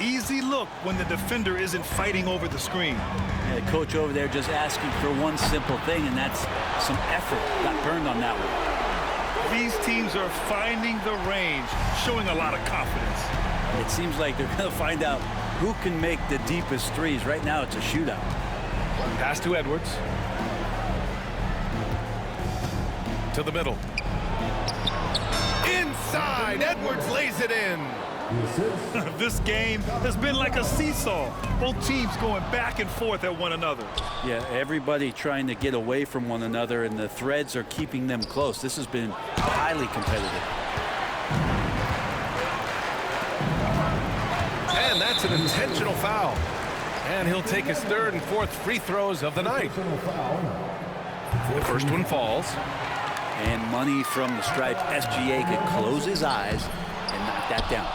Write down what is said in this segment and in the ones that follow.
Easy look when the defender isn't fighting over the screen. Yeah, the coach over there just asking for one simple thing, and that's some effort. Got burned on that one. These teams are finding the range, showing a lot of confidence. It seems like they're going to find out who can make the deepest threes. Right now, it's a shootout. Pass to Edwards. To the middle. Inside, Edwards lays it in. This game has been like a seesaw. Both teams going back and forth at one another. Yeah, everybody trying to get away from one another, and the threads are keeping them close. This has been highly competitive. And that's an intentional foul. And he'll take his third and fourth free throws of the night. The first one falls. And money from the stripe. SGA could close his eyes and knock that down.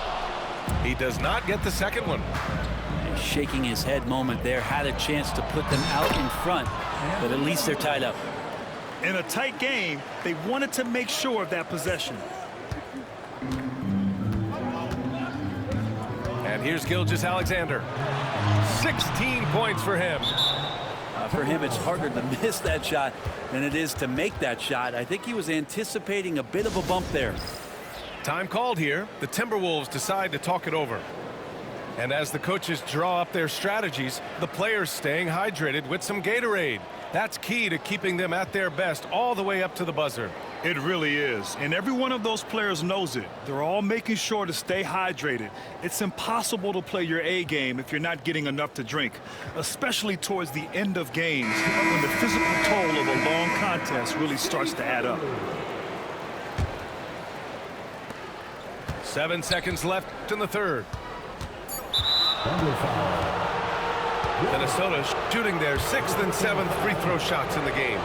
He does not get the second one. And shaking his head moment there, had a chance to put them out in front, but at least they're tied up. In a tight game, they wanted to make sure of that possession. And here's Gilgeous-Alexander. 16 points for him. For him, it's harder to miss that shot than it is to make that shot. I think he was anticipating a bit of a bump there. Time called here. The Timberwolves decide to talk it over. And as the coaches draw up their strategies, the players staying hydrated with some Gatorade. That's key to keeping them at their best all the way up to the buzzer. It really is. And every one of those players knows it. They're all making sure to stay hydrated. It's impossible to play your A game if you're not getting enough to drink, especially towards the end of games when the physical toll of a long contest really starts to add up. 7 seconds left in the third. Minnesota shooting their 6th and 7th free throw shots in the game.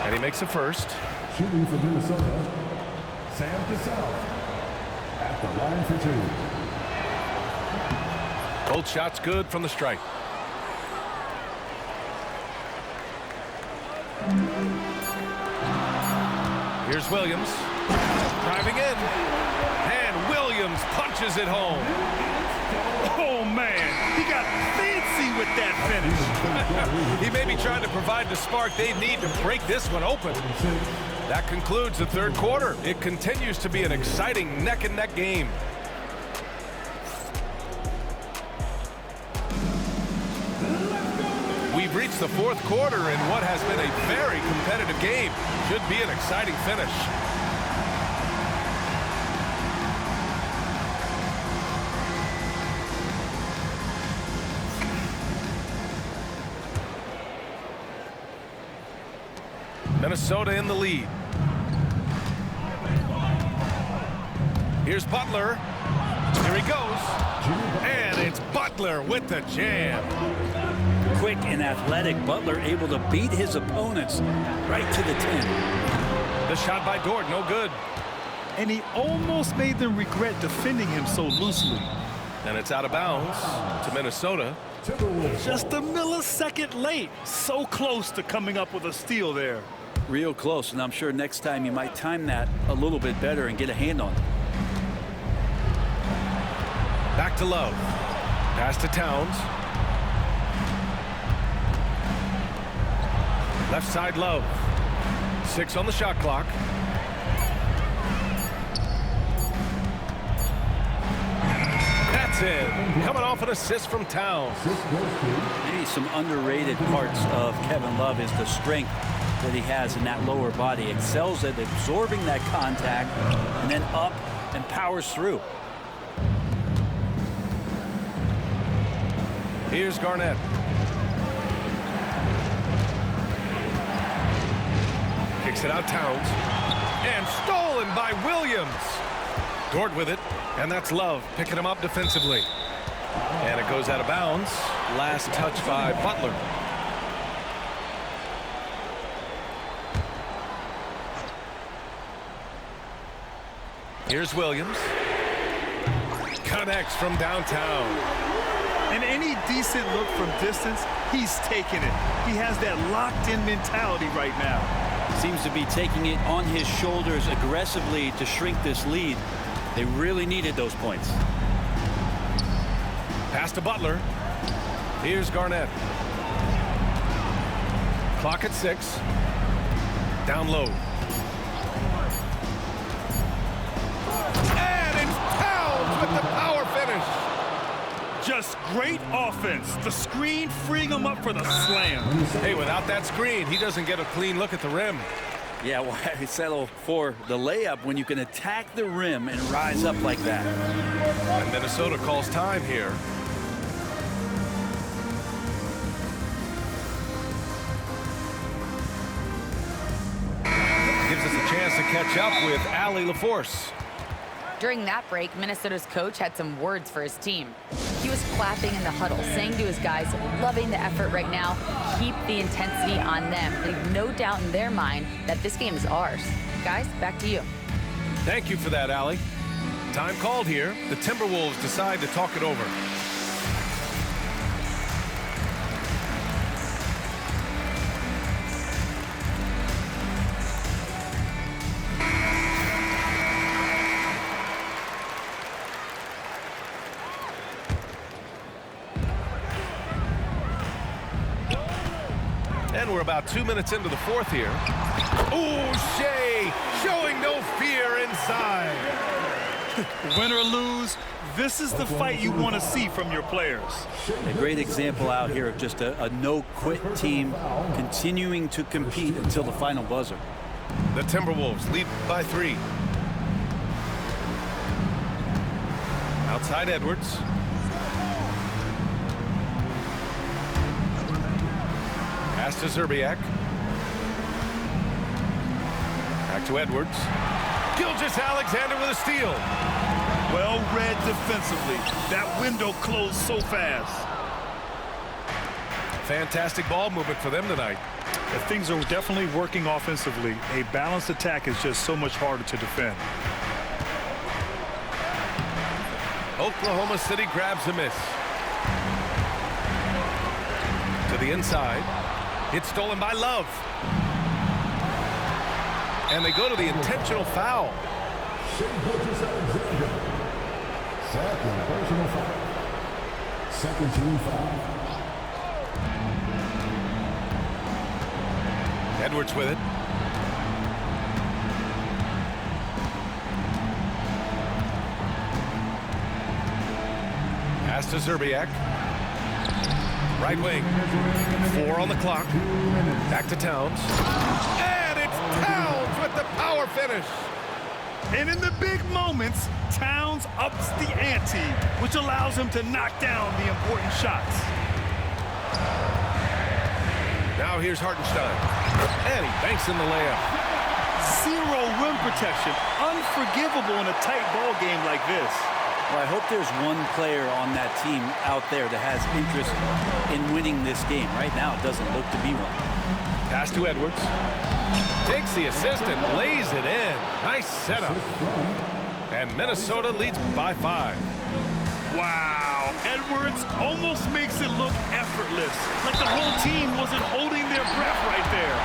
And he makes a first. Shooting for Minnesota, Sam Cassell at the line for two. Both shots good from the stripe. Here's Williams. Driving in. And Williams punches it home. Oh, man, he got fancy with that finish. He may be trying to provide the spark they need to break this one open. That concludes the third quarter. It continues to be an exciting neck-and-neck game. We've reached the fourth quarter in what has been a very competitive game. Should be an exciting finish. Minnesota in the lead. Here's Butler. Here he goes. And it's Butler with the jam. Quick and athletic, Butler able to beat his opponents right to the 10. The shot by Dort, no good. And he almost made them regret defending him so loosely. And it's out of bounds to Minnesota. Just a millisecond late. So close to coming up with a steal there. Real close, and I'm sure next time you might time that a little bit better and get a hand on it. Back to Love. Pass to Towns. Left side Love. 6 on the shot clock. That's in. Coming off an assist from Towns. Maybe some underrated parts of Kevin Love is the strength that he has in that lower body. Excels at absorbing that contact and then up and powers through. Here's Garnett. Kicks it out Towns. And stolen by Williams. Dort with it. And that's Love picking him up defensively. And it goes out of bounds. Last touch by Butler. Here's Williams. Connects from downtown. And any decent look from distance, he's taking it. He has that locked-in mentality right now. Seems to be taking it on his shoulders aggressively to shrink this lead. They really needed those points. Pass to Butler. Here's Garnett. Clock at 6. Down low. And it's Towns with the power finish. Just great offense. The screen freeing him up for the slam. Hey, without that screen, he doesn't get a clean look at the rim. Yeah, why settle for the layup when you can attack the rim and rise up like that? And Minnesota calls time here. Gives us a chance to catch up with Allie LaForce. During that break, Minnesota's coach had some words for his team. He was clapping in the huddle, saying to his guys, loving the effort right now, keep the intensity on them. Leave no doubt in their mind that this game is ours. Guys, back to you. Thank you for that, Allie. Time called here. The Timberwolves decide to talk it over. And we're about 2 minutes into the fourth here. Ooh, Shea showing no fear inside. Win or lose, this is the fight you want to see from your players. A great example out here of just a no-quit team continuing to compete until the final buzzer. The Timberwolves lead by 3. Outside Edwards. Pass to Zerbiak. Back to Edwards. Gilgeous-Alexander with a steal. Well read defensively. That window closed so fast. Fantastic ball movement for them tonight. If things are definitely working offensively, a balanced attack is just so much harder to defend. Oklahoma City grabs a miss. To the inside. It's stolen by Love. And they go to the intentional foul. Second personal foul. Second team foul. Edwards with it. Pass to Zerbiak. Right wing. 4 on the clock. Back to Towns. And it's Towns with the power finish. And in the big moments, Towns ups the ante, which allows him to knock down the important shots. Now here's Hartenstein. And he banks in the layup. Zero rim protection. Unforgivable in a tight ball game like this. Well, I hope there's one player on that team out there that has interest in winning this game. Right now, it doesn't look to be one. Pass to Edwards. Takes the assist and lays it in. Nice setup. And Minnesota leads by 5. Wow. Edwards almost makes it look effortless, like the whole team wasn't holding their breath right there.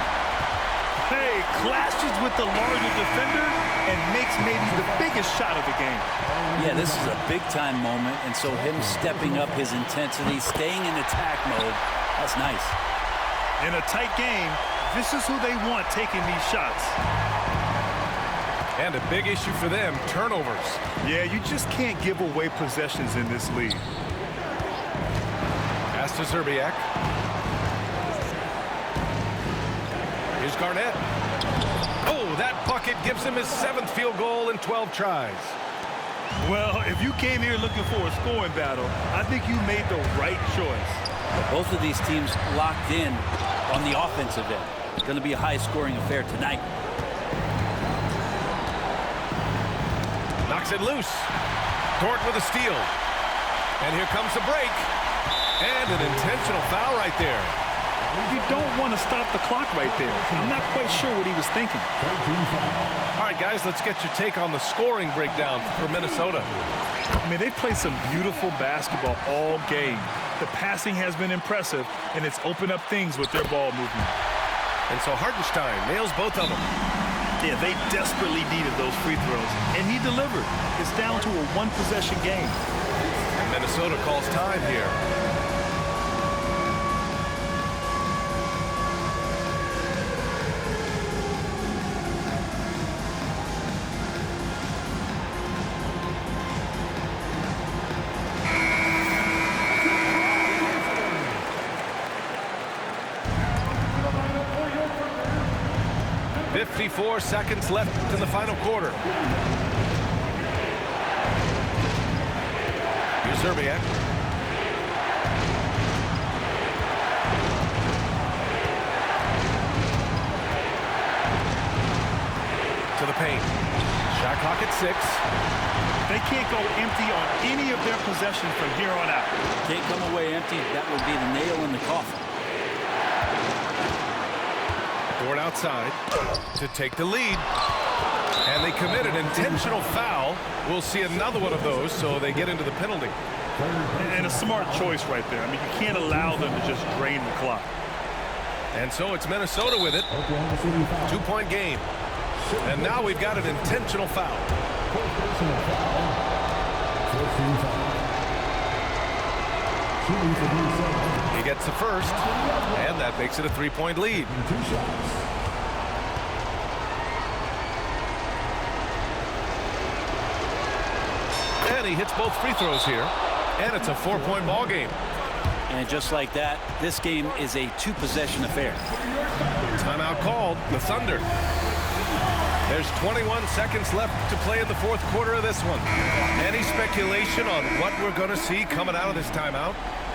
Hey, clashes with the larger defender and makes maybe the biggest shot of the game. Yeah, this is a big-time moment, and so him stepping up his intensity, staying in attack mode, that's nice. In a tight game, this is who they want taking these shots. And a big issue for them, turnovers. Yeah, you just can't give away possessions in this league. Pass to Zerbiak. Here's Garnett. Oh, that bucket gives him his 7th field goal in 12 tries. Well, if you came here looking for a scoring battle, I think you made the right choice. Both of these teams locked in on the offensive end. It's going to be a high-scoring affair tonight. Knocks it loose. Dort with a steal. And here comes the break. And an intentional foul right there. You don't want to stop the clock right there. I'm not quite sure what he was thinking. All right, guys, let's get your take on the scoring breakdown for Minnesota. I mean, they played some beautiful basketball all game. The passing has been impressive, and it's opened up things with their ball movement. And so Hartenstein nails both of them. Yeah, they desperately needed those free throws, and he delivered. It's down to a one-possession game. Minnesota calls time here. .54 seconds left in the final quarter. Here's Zerbiak. To the paint. Shot clock at 6. They can't go empty on any of their possessions from here on out. Can't come away empty. That would be the nail in the coffin. Dort outside to take the lead. And they commit an intentional foul. We'll see another one of those, so they get into the penalty. And a smart choice right there. I mean, you can't allow them to just drain the clock. And so it's Minnesota with it. 2-point game. And now we've got an intentional foul. He gets the first, and that makes it a 3-point lead. And he hits both free throws here, and it's a 4-point ball game. And just like that, this game is a 2-possession affair. Timeout called. The Thunder. There's 21 seconds left to play in the fourth quarter of this one. Any speculation on what we're going to see coming out of this timeout?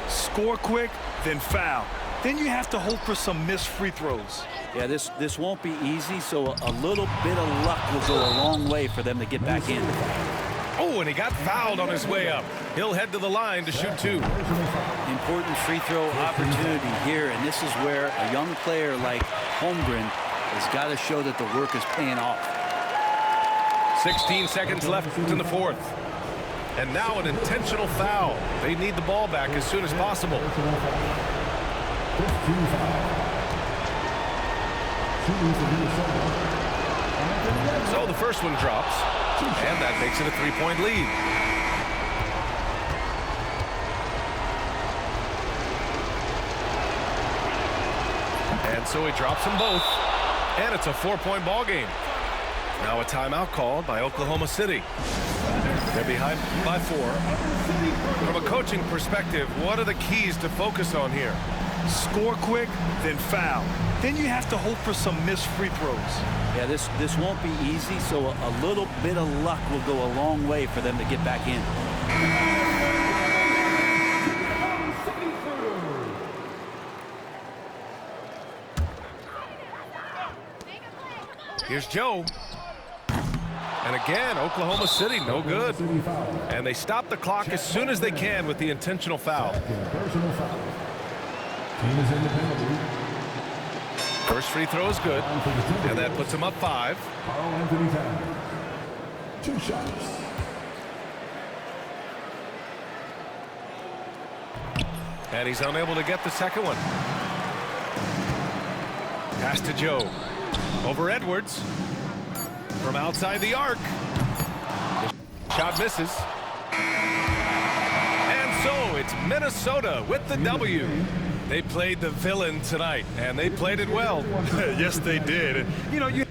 Score quick, then foul. Then you have to hope for some missed free throws. Yeah, this won't be easy, so a little bit of luck will go a long way for them to get back in. Oh, and he got fouled on his way up. He'll head to the line to shoot 2. Important free throw opportunity here, and this is where a young player like Holmgren has got to show that the work is paying off. 16 seconds left in the fourth. And now an intentional foul. They need the ball back as soon as possible. So the first one drops, and that makes it a 3-point lead. And so he drops them both, and it's a 4-point ball game. Now a timeout called by Oklahoma City. They're behind by 4. From a coaching perspective, what are the keys to focus on here? Score quick, then foul. Then you have to hope for some missed free throws. Yeah, this won't be easy, so a little bit of luck will go a long way for them to get back in. Here's Joe. And again, Oklahoma City, no good. And they stop the clock as soon as they can with the intentional foul. First free throw is good, and that puts him up 5. Karl-Anthony Towns. 2 shots. And he's unable to get the second one. Pass to Joe. Over Edwards. From outside the arc. The shot misses. And so it's Minnesota with the W. They played the villain tonight, and they played it well. Yes, they did. You know, you